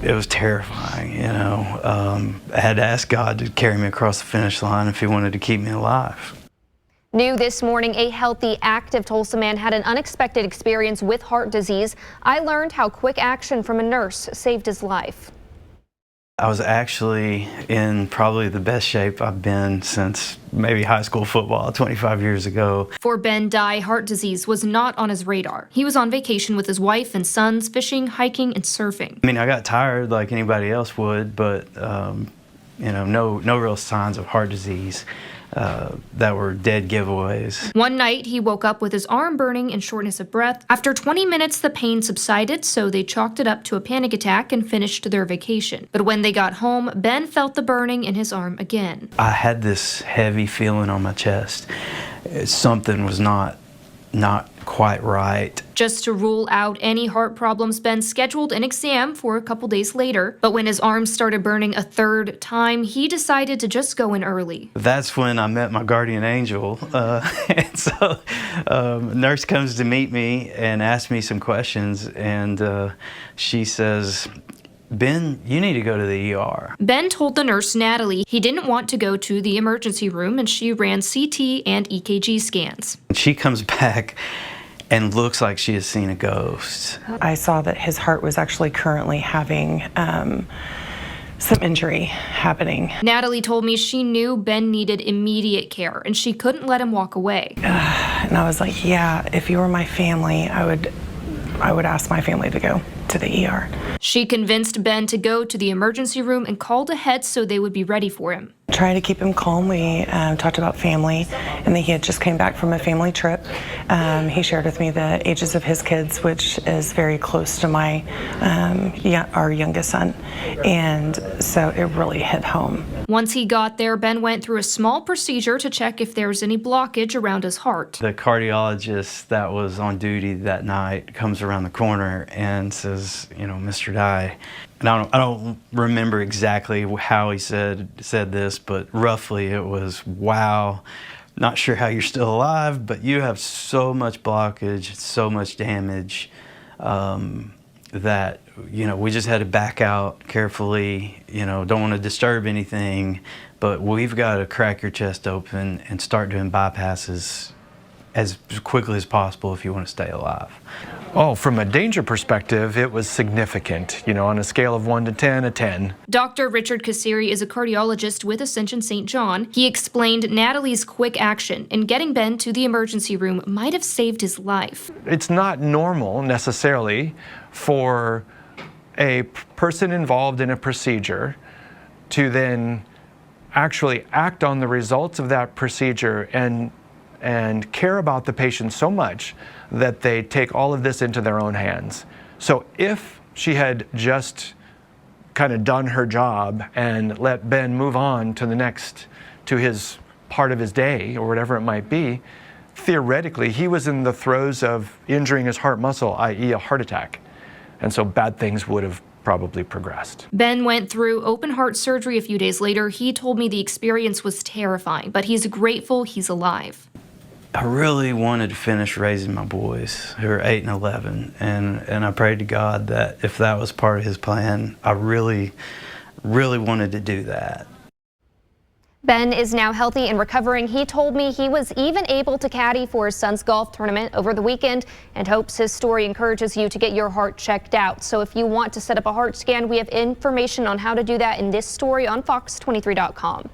It was terrifying, you know. I had to ask God to carry me across the finish line if he wanted to keep me alive. New this morning, a healthy, active Tulsa man had an unexpected experience with heart disease. I learned how quick action from a nurse saved his life. I was actually in probably the best shape I've been since maybe high school football 25 years ago. For Ben Dye, heart disease was not on his radar. He was on vacation with his wife and sons, fishing, hiking, and surfing. I mean, I got tired like anybody else would, but you know, no real signs of heart disease that were dead giveaways. One night, he woke up with his arm burning and shortness of breath. After 20 minutes, the pain subsided, so they chalked it up to a panic attack and finished their vacation. But when they got home, Ben felt the burning in his arm again. I had this heavy feeling on my chest. Something was not quite right. Just to rule out any heart problems, Ben scheduled an exam for a couple days later. But when his arm started burning a third time, he decided to just go in early. That's when I met my guardian angel. And so nurse comes to meet me and asks me some questions. And she says, Ben, you need to go to the ER. Ben told the nurse, Natalie, he didn't want to go to the emergency room, and she ran CT and EKG scans. She comes back and looks like she has seen a ghost. I saw that his heart was actually currently having some injury happening. Natalie told me she knew Ben needed immediate care, and she couldn't let him walk away. And I was like, yeah, if you were my family, I would ask my family to go to the ER. She convinced Ben to go to the emergency room and called ahead so they would be ready for him. Trying to keep him calm, we talked about family, and that he had just came back from a family trip. He shared with me the ages of his kids, which is very close to my our youngest son, and so it really hit home. Once he got there, Ben went through a small procedure to check if there was any blockage around his heart. The cardiologist that was on duty that night comes around the corner and says, you know, Mr. Dye, and I don't remember exactly how he said this, but roughly it was, wow, not sure how you're still alive, but you have so much blockage, so much damage, that, you know, we just had to back out carefully, you know, don't want to disturb anything, but we've got to crack your chest open and start doing bypasses as quickly as possible if you want to stay alive. Oh, from a danger perspective, it was significant. You know, on a scale of 1 to 10, a 10. Dr. Richard Kassiri is a cardiologist with Ascension St. John. He explained Natalie's quick action in getting Ben to the emergency room might have saved his life. It's not normal necessarily for a person involved in a procedure to then actually act on the results of that procedure and care about the patient so much that they take all of this into their own hands. So if she had just kind of done her job and let Ben move on to his part of his day or whatever it might be, theoretically he was in the throes of injuring his heart muscle, i.e. a heart attack. And so bad things would have probably progressed. Ben went through open heart surgery a few days later. He told me the experience was terrifying, but he's grateful he's alive. I really wanted to finish raising my boys who are 8 and 11, and I prayed to God that if that was part of his plan, I really wanted to do that. Ben is now healthy and recovering. He told me he was even able to caddy for his son's golf tournament over the weekend and hopes his story encourages you to get your heart checked out. So if you want to set up a heart scan, we have information on how to do that in this story on fox23.com.